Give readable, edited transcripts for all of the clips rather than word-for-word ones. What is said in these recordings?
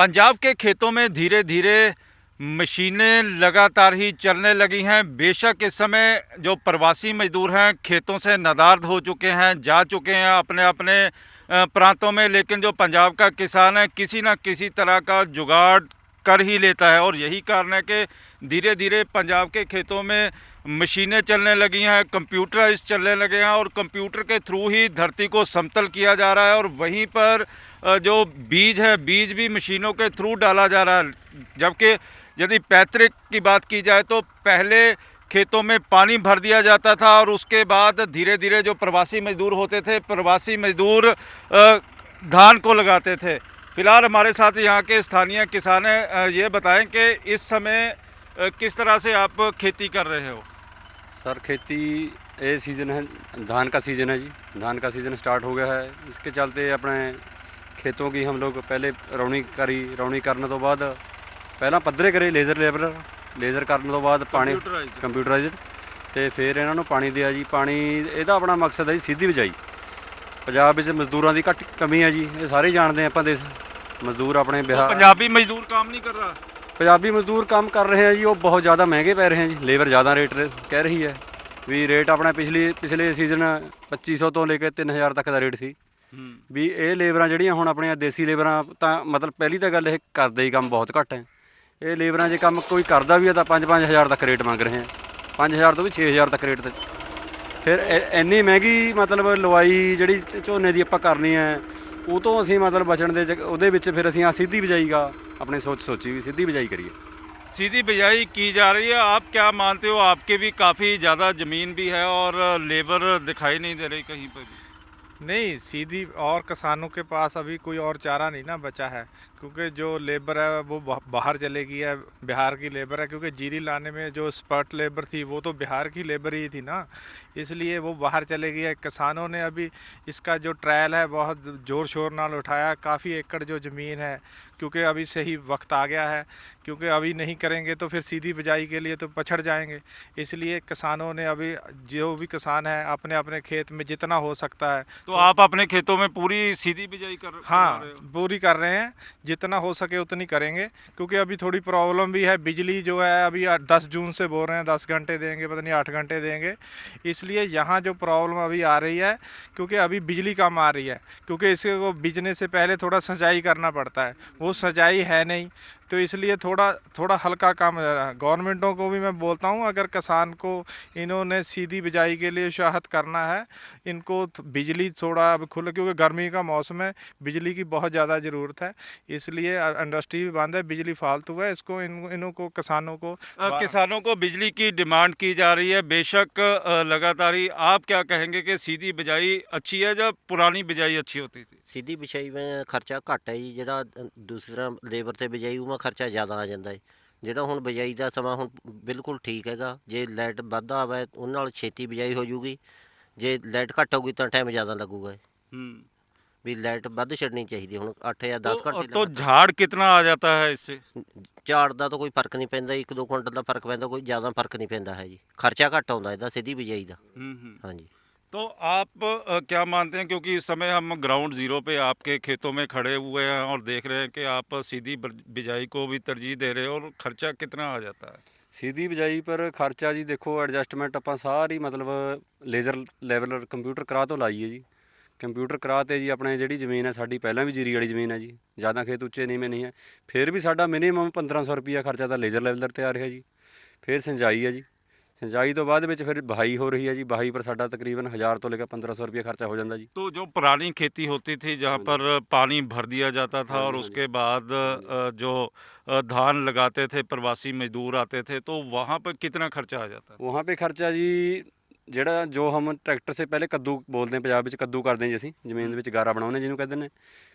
पंजाब के खेतों में धीरे धीरे मशीनें लगातार ही चलने लगी हैं। बेशक इस समय जो प्रवासी मजदूर हैं खेतों से नदारद हो चुके हैं, जा चुके हैं अपने अपने प्रांतों में, लेकिन जो पंजाब का किसान है किसी न किसी तरह का जुगाड़ कर ही लेता है। और यही कारण है कि धीरे धीरे पंजाब के खेतों में मशीनें चलने लगी हैं, कंप्यूटराइज चलने लगे हैं और कंप्यूटर के थ्रू ही धरती को समतल किया जा रहा है। और वहीं पर जो बीज है, बीज भी मशीनों के थ्रू डाला जा रहा है। जबकि यदि पैतृक की बात की जाए तो पहले खेतों में पानी भर दिया जाता था और उसके बाद धीरे धीरे जो प्रवासी मजदूर होते थे, प्रवासी मजदूर धान को लगाते थे। फिलहाल हमारे साथ यहाँ के स्थानीय किसान हैं। ये बताएं कि इस समय किस तरह से आप खेती कर रहे हो? सर खेती ये सीज़न है, धान का सीज़न है जी। धान का सीज़न स्टार्ट हो गया है। इसके चलते अपने खेतों की हम लोग पहले रौनी करने तो बाद पहला पੱਧਰੇ करे लेज़र करने तो बाद पानी कंप्यूटराइज्ड ਤੇ ਫਿਰ ਇਹਨਾਂ ਨੂੰ ਪਾਣੀ ਦਿਆ ਜੀ। ਪਾਣੀ ਇਹਦਾ ਆਪਣਾ ਮਕਸਦ ਹੈ ਜੀ ਸਿੱਧੀ ਬਿਜਾਈ। ਪੰਜਾਬ ਵਿੱਚ ਮਜ਼ਦੂਰਾਂ ਦੀ ਘੱਟ ਕਮੀ ਹੈ ਜੀ, ਇਹ ਸਾਰੇ ਜਾਣਦੇ ਆਪਾਂ ਦੇ ਮਜ਼ਦੂਰ ਆਪਣੇ ਬਿਹਾਰ। पंजाबी मजदूर काम नहीं कर रहा? ਪੰਜਾਬੀ ਮਜ਼ਦੂਰ ਕੰਮ ਕਰ ਰਹੇ ਆ ਜੀ, ਉਹ ਬਹੁਤ ਜ਼ਿਆਦਾ ਮਹਿੰਗੇ ਪੈ ਰਹੇ ਹੈ ਜੀ। ਲੇਬਰ ਜ਼ਿਆਦਾ ਰੇਟ ਕਹਿ ਰਹੀ ਹੈ ਵੀ ਰੇਟ ਆਪਣਾ ਪਿਛਲੇ ਸੀਜ਼ਨ 2500 ਤੋਂ ਲੈ ਕੇ 3000 ਤੱਕ ਦਾ ਰੇਟ ਸੀ। ਵੀ ਇਹ ਲੇਬਰਾਂ ਜਿਹੜੀਆਂ ਹੁਣ ਆਪਣੀਆਂ ਦੇਸੀ ਲੇਬਰਾਂ ਤਾਂ ਮਤਲਬ ਪਹਿਲੀ ਤਾਂ ਗੱਲ ਇਹ ਕਰਦੇ ਹੀ ਕੰਮ ਬਹੁਤ ਘੱਟ ਹੈ। ਇਹ ਲੇਬਰਾਂ ਜੇ ਕੰਮ ਕੋਈ ਕਰਦਾ ਵੀ ਹੈ ਤਾਂ 5-5000 ਤੱਕ ਰੇਟ ਮੰਗ ਰਹੇ ਹੈ, 5000 ਤੋਂ ਵੀ 6000 ਤੱਕ ਰੇਟ। ਤੇ ਫਿਰ ਇੰਨੀ ਮਹਿੰਗੀ ਮਤਲਬ ਲਵਾਈ ਜਿਹੜੀ ਝੋਨੇ ਦੀ ਆਪਾਂ ਕਰਨੀ ਹੈ, ਉਹ ਤੋਂ ਅਸੀਂ ਮਤਲਬ ਬਚਣ ਦੇ ਉਹਦੇ ਵਿੱਚ ਫਿਰ ਅਸੀਂ ਆ ਸਿੱਧੀ ਬਿਜਾਈ ਗਾ अपने सोची भी सीधी बिजाई करिए। सीधी बिजाई की जा रही है। आप क्या मानते हो, आपके भी काफ़ी ज़्यादा ज़मीन भी है और लेबर दिखाई नहीं दे रही कहीं पर भी? नहीं, सीधी और किसानों के पास अभी कोई और चारा नहीं ना बचा है, क्योंकि जो लेबर है वो बाहर चलेगी है। बिहार की लेबर है, क्योंकि जीरी लाने में जो स्पॉट लेबर थी वो तो बिहार की लेबर ही थी ना, इसलिए वो बाहर चले गई है। किसानों ने अभी इसका जो ट्रायल है बहुत ज़ोर शोर नाल उठाया। काफ़ी एकड़ जो ज़मीन है, क्योंकि अभी सही वक्त आ गया है, क्योंकि अभी नहीं करेंगे तो फिर सीधी बिजाई के लिए तो पछड़ जाएंगे। इसलिए किसानों ने अभी जो भी किसान है अपने अपने खेत में जितना हो सकता है तो आप अपने खेतों में पूरी सीधी बिजाई कर हाँ रहे हो? पूरी कर रहे हैं, जितना हो सके उतनी करेंगे। क्योंकि अभी थोड़ी प्रॉब्लम भी है, बिजली जो है अभी 10 जून से बोल रहे हैं 10 घंटे देंगे, पता नहीं 8 घंटे देंगे। इसलिए यहाँ जो प्रॉब्लम अभी आ रही है, क्योंकि अभी बिजली कम आ रही है, क्योंकि इसे को बिजने से पहले थोड़ा सजाई करना पड़ता है, वो सजाई है नहीं, तो इसलिए थोड़ा हल्का काम गवर्नमेंटों को भी मैं बोलता हूँ, अगर किसान को इन्होंने सीधी बिजाई के लिए उत्साहित करना है, इनको बिजली थोड़ा अब खुले, क्योंकि गर्मी का मौसम है, बिजली की बहुत ज़्यादा ज़रूरत है। इसलिए इंडस्ट्री भी बंद है, बिजली फालतू है। इसको इनको किसानों को बिजली की डिमांड की जा रही है। बेशक लगातार ही आप क्या कहेंगे कि सीधी बिजाई अच्छी है या पुरानी बिजाई अच्छी होती थी? सीधी बिछाई में खर्चा घੱਟ है जी, ਜਿਹੜਾ ਦੂਸਰਾ ਲੇਬਰ ਤੇ ਬਿਜਾਈ ਉਹ ਖਰਚਾ ਜ਼ਿਆਦਾ ਆ ਜਾਂਦਾ ਹੈ। ਜਿਹੜਾ ਹੁਣ ਬਿਜਾਈ ਦਾ ਸਮਾਂ ਹੁਣ ਬਿਲਕੁਲ ਠੀਕ ਹੈਗਾ। ਜੇ ਲਾਈਟ ਵੱਧ ਆਵੇ ਉਹਨਾਂ ਨਾਲ ਛੇਤੀ ਬਿਜਾਈ ਹੋ ਜੂਗੀ, ਜੇ ਲਾਈਟ ਘੱਟ ਹੋਊਗੀ ਤਾਂ ਟਾਈਮ ਜ਼ਿਆਦਾ ਲੱਗੂਗਾ। ਵੀ ਲਾਈਟ ਵੱਧ ਛੱਡਣੀ ਚਾਹੀਦੀ। ਹੁਣ 8 ਜਾਂ 10 ਘੰਟੇ तो झाड़ कितना आ जाता है इससे? ਝਾੜ ਦਾ ਤਾਂ ਕੋਈ ਫਰਕ ਨਹੀਂ ਪੈਂਦਾ, 1-2 ਕੁਇੰਟਲ ਦਾ ਫਰਕ ਪੈਂਦਾ, ਕੋਈ ਜ਼ਿਆਦਾ ਫਰਕ ਨਹੀਂ ਪੈਂਦਾ ਹੈ ਜੀ। ਖਰਚਾ ਘੱਟ ਆਉਂਦਾ ਇਹਦਾ ਸਿੱਧੀ ਬਿਜਾਈ ਦਾ। ਹਾਂਜੀ। तो आप क्या मानते हैं, क्योंकि इस समय हम ग्राउंड ज़ीरो पे आपके खेतों में खड़े हुए हैं और देख रहे हैं कि आप सीधी बिजाई को भी तरजीह दे रहे हो, और खर्चा कितना आ जाता है? सीधी बिजाई पर खर्चा जी देखो, एडजस्टमेंट ਆਪਾਂ ਸਾਰੀ ਮਤਲਬ ਲੇਜ਼ਰ ਲੈਵਲਰ ਕੰਪਿਊਟਰ ਕਰਾ ਤੋਂ ਲਾਈਏ ਜੀ। ਕੰਪਿਊਟਰ ਕਰਾ ਤੇ ਜੀ ਆਪਣੇ ਜਿਹੜੀ ਜ਼ਮੀਨ ਹੈ ਸਾਡੀ ਪਹਿਲਾਂ ਵੀ ਜੀਰੀ ਵਾਲੀ ਜ਼ਮੀਨ ਹੈ ਜੀ, ਜ਼ਿਆਦਾ ਖੇਤ ਉੱਚੇ ਨੀਵੇਂ ਨਹੀਂ ਹੈ, ਫਿਰ ਵੀ ਸਾਡਾ ਮਿਨੀਮਮ 1500 ਰੁਪਈਆ ਖਰਚਾ ਤਾਂ ਲੇਜ਼ਰ ਲੈਵਲਰ ਤੇ ਆ ਰਿਹਾ ਜੀ। ਫਿਰ ਸਿੰਜਾਈ ਹੈ ਜੀ, ਸਿੰਜਾਈ ਤੋਂ ਬਾਅਦ ਵਿੱਚ ਫਿਰ ਬਹਾਈ ਹੋ ਰਹੀ है जी। बहाई पर साडा तकरीबन 1000 तो लेकर 1500 रुपया खर्चा हो जाता जी। तो जो पुरानी खेती होती थी जहाँ पर पानी भर दिया जाता था और उसके बाद जो धान लगाते थे, प्रवासी मजदूर आते थे, तो वहाँ पर कितना खर्चा आ जाता? वहाँ पे खर्चा जी ਜਿਹੜਾ ਜੋ ਹਮ ਟਰੈਕਟਰ ਸੇ ਪਹਿਲੇ ਕੱਦੂ ਬੋਲਦੇ ਹਾਂ, ਪੰਜਾਬ ਵਿੱਚ ਕੱਦੂ ਕਰਦੇ ਜੀ ਅਸੀਂ, ਜ਼ਮੀਨ ਦੇ ਵਿੱਚ ਗਾਰਾ ਬਣਾਉਂਦੇ ਜਿਹਨੂੰ ਕਹਿੰਦੇ ਨੇ।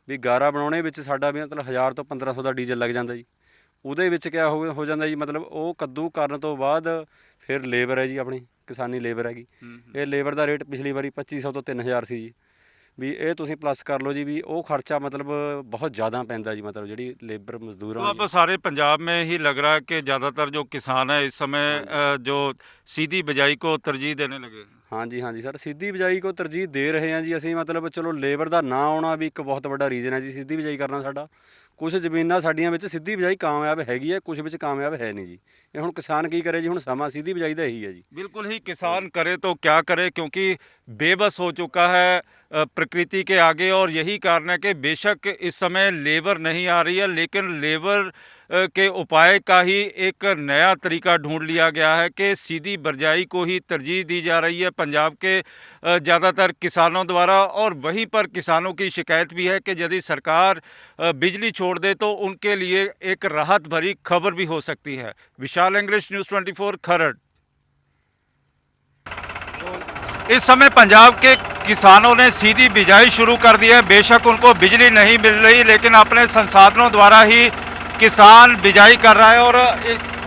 ਵੀ ਗਾਰਾ ਬਣਾਉਣੇ ਵਿੱਚ ਸਾਡਾ ਵੀ ਮਤਲਬ 1000 ਤੋਂ 1500 ਦਾ ਡੀਜ਼ਲ ਲੱਗ ਜਾਂਦਾ ਜੀ। ਉਹਦੇ ਵਿੱਚ ਕਿਆ ਹੋ ਜਾਂਦਾ ਜੀ, ਮਤਲਬ ਉਹ ਕੱਦੂ ਕਰਨ ਤੋਂ ਬਾਅਦ ਫਿਰ ਲੇਬਰ ਹੈ ਜੀ, ਆਪਣੀ ਕਿਸਾਨੀ ਲੇਬਰ ਹੈਗੀ। ਇਹ ਲੇਬਰ ਦਾ ਰੇਟ ਪਿਛਲੀ ਵਾਰੀ 2500 ਤੋਂ 3000 ਸੀ ਜੀ। ਵੀ ਇਹ ਤੁਸੀਂ ਪਲੱਸ ਕਰ ਲਓ जी। भी ਉਹ ਖਰਚਾ मतलब बहुत ज़्यादा पैंदा जी, मतलब ਜਿਹੜੀ लेबर मजदूर। तो अब सारे पंजाब में ही लग रहा है कि ज़्यादातर जो किसान है इस समय जो सीधी बिजाई को तरजीह देने लगे। हाँ जी सर, सीधी बिजाई को तरजीह दे रहे हैं जी ਅਸੀਂ। मतलब चलो लेबर ਦਾ ਨਾ ਆਉਣਾ ਵੀ ਇੱਕ ਬਹੁਤ ਵੱਡਾ ਰੀਜ਼ਨ ਹੈ ਜੀ। ਸਿੱਧੀ ਬਿਜਾਈ ਕਰਨਾ ਸਾਡਾ ਕੁਝ ਜ਼ਮੀਨਾਂ ਸਾਡੀਆਂ ਵਿੱਚ ਸਿੱਧੀ ਬਿਜਾਈ ਕਾਮਯਾਬ ਹੈਗੀ ਹੈ, ਕੁਝ ਵਿੱਚ ਕਾਮਯਾਬ ਹੈ ਨਹੀਂ ਜੀ। ਇਹ ਹੁਣ ਕਿਸਾਨ ਕੀ ਕਰੇ ਜੀ, ਹੁਣ ਸਮਾਂ ਸਿੱਧੀ ਬਿਜਾਈ ਦਾ ਇਹੀ है जी। बिल्कुल ही किसान करे तो क्या करे, क्योंकि बेबस हो चुका है प्रकृति के आगे। और यही कारण है कि बेशक इस समय लेबर नहीं आ रही है, लेकिन लेबर के उपाय का ही एक नया तरीका ढूंढ लिया गया है कि सीधी बिजाई को ही तरजीह दी जा रही है पंजाब के ज़्यादातर किसानों द्वारा। और वहीं पर किसानों की शिकायत भी है कि यदि सरकार बिजली छोड़ दे तो उनके लिए एक राहत भरी खबर भी हो सकती है। विशाल इंग्लिश, न्यूज़ 24, खरड़। इस समय पंजाब के किसानों ने सीधी बिजाई शुरू कर दी है। बेशक उनको बिजली नहीं मिल रही, लेकिन अपने संसाधनों द्वारा ही किसान बिजाई कर रहा है। और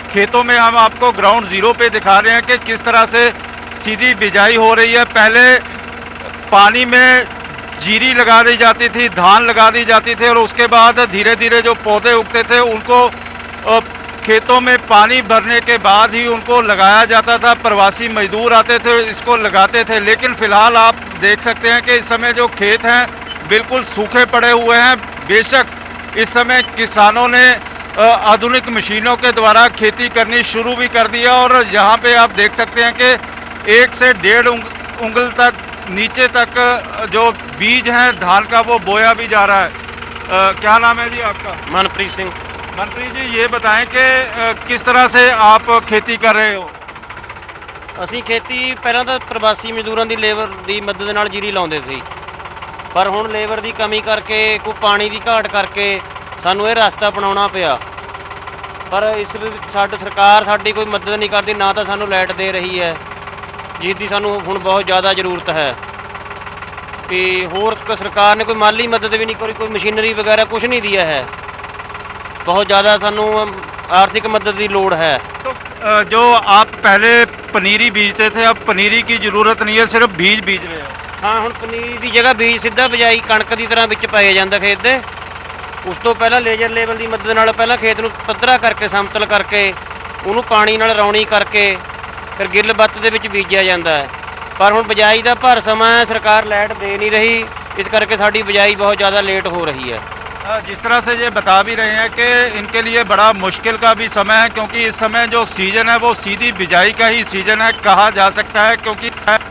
खेतों में हम आपको ग्राउंड ज़ीरो पे दिखा रहे हैं कि किस तरह से सीधी बिजाई हो रही है। पहले पानी में जीरी लगा दी जाती थी, धान लगा दी जाती थी, और उसके बाद धीरे धीरे जो पौधे उगते थे उनको खेतों में पानी भरने के बाद ही उनको लगाया जाता था। प्रवासी मजदूर आते थे, इसको लगाते थे। लेकिन फ़िलहाल आप देख सकते हैं कि इस समय जो खेत हैं बिल्कुल सूखे पड़े हुए हैं। बेशक इस समय किसानों ने आधुनिक मशीनों के द्वारा खेती करनी शुरू भी कर दी है। और यहाँ पे आप देख सकते हैं कि 1 से 1.5 उंगल तक नीचे तक जो बीज हैं धान का वो बोया भी जा रहा है। क्या नाम है जी आपका? मनप्रीत सिंह। मनप्रीत जी, ये बताएं कि किस तरह से आप खेती कर रहे हो? ਅਸੀਂ ਖੇਤੀ ਪਹਿਲਾਂ ਤਾਂ ਪ੍ਰਵਾਸੀ ਮਜ਼ਦੂਰਾਂ ਦੀ ਲੇਬਰ ਦੀ ਮਦਦ ਨਾਲ ਜੀਰੀ ਲਾਉਂਦੇ ਸੀ, ਪਰ ਹੁਣ ਲੇਬਰ ਦੀ ਕਮੀ ਕਰਕੇ, ਕੋਈ ਪਾਣੀ ਦੀ ਘਾਟ ਕਰਕੇ ਸਾਨੂੰ ਇਹ ਰਸਤਾ ਅਪਣਾਉਣਾ ਪਿਆ। ਪਰ ਇਸ ਵਿੱਚ ਸਰਕਾਰ ਸਾਡੀ ਕੋਈ ਮਦਦ ਨਹੀਂ ਕਰਦੀ, ਨਾ ਤਾਂ ਸਾਨੂੰ ਲਾਈਟ ਦੇ ਰਹੀ ਹੈ ਜਿਸ ਦੀ ਸਾਨੂੰ ਹੁਣ ਬਹੁਤ ਜ਼ਿਆਦਾ ਜ਼ਰੂਰਤ ਹੈ। ਵੀ ਹੋਰ ਸਰਕਾਰ ਨੇ ਕੋਈ ਮਾਲੀ ਮਦਦ ਵੀ ਨਹੀਂ ਕਰੀ, ਕੋਈ ਮਸ਼ੀਨਰੀ ਵਗੈਰਾ ਕੁਝ ਨਹੀਂ ਦਿਆ ਹੈ। बहुत ज़्यादा सानू आर्थिक मदद की लोड़ है। तो जो आप पहले पनीरी बीजते थे, अब पनीरी की ज़रूरत नहीं है, सिर्फ बीज बीज रहे हो। हाँ, हुण पनीरी की जगह बीज सीधा बिजाई कणक की तरह विच पाया जाता खेत दे। उस तो पहला लेजर लेवल की मदद नाल पहला खेत नूं पੱਧਰਾ करके समतल करके उहनूं पानी नाल रौणी करके फिर गिल बत्त दे विच बीजिया जाता है। पर हुण बिजाई दा भर समा है, सरकार लाइट दे नहीं रही, इस करके साडी बिजाई बहुत ज़्यादा लेट हो रही है। जिस तरह से ये बता भी रहे हैं कि इनके लिए बड़ा मुश्किल का भी समय है, क्योंकि इस समय जो सीज़न है वो सीधी बिजाई का ही सीज़न है कहा जा सकता है। क्योंकि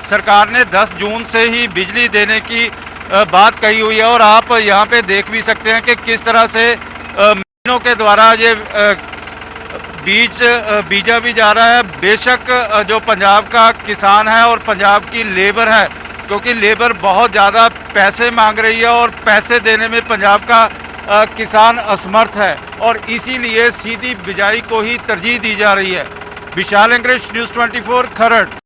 सरकार ने 10 जून से ही बिजली देने की बात कही हुई है। और आप यहाँ पे देख भी सकते हैं कि किस तरह से मशीनों के द्वारा ये बीज बीजा भी जा रहा है। बेशक जो पंजाब का किसान है और पंजाब की लेबर है, क्योंकि लेबर बहुत ज़्यादा पैसे मांग रही है और पैसे देने में पंजाब का किसान असमर्थ है, और इसीलिए सीधी बिजाई को ही तरजीह दी जा रही है। विशाल इंग्लिश, न्यूज़ 24, खरड़।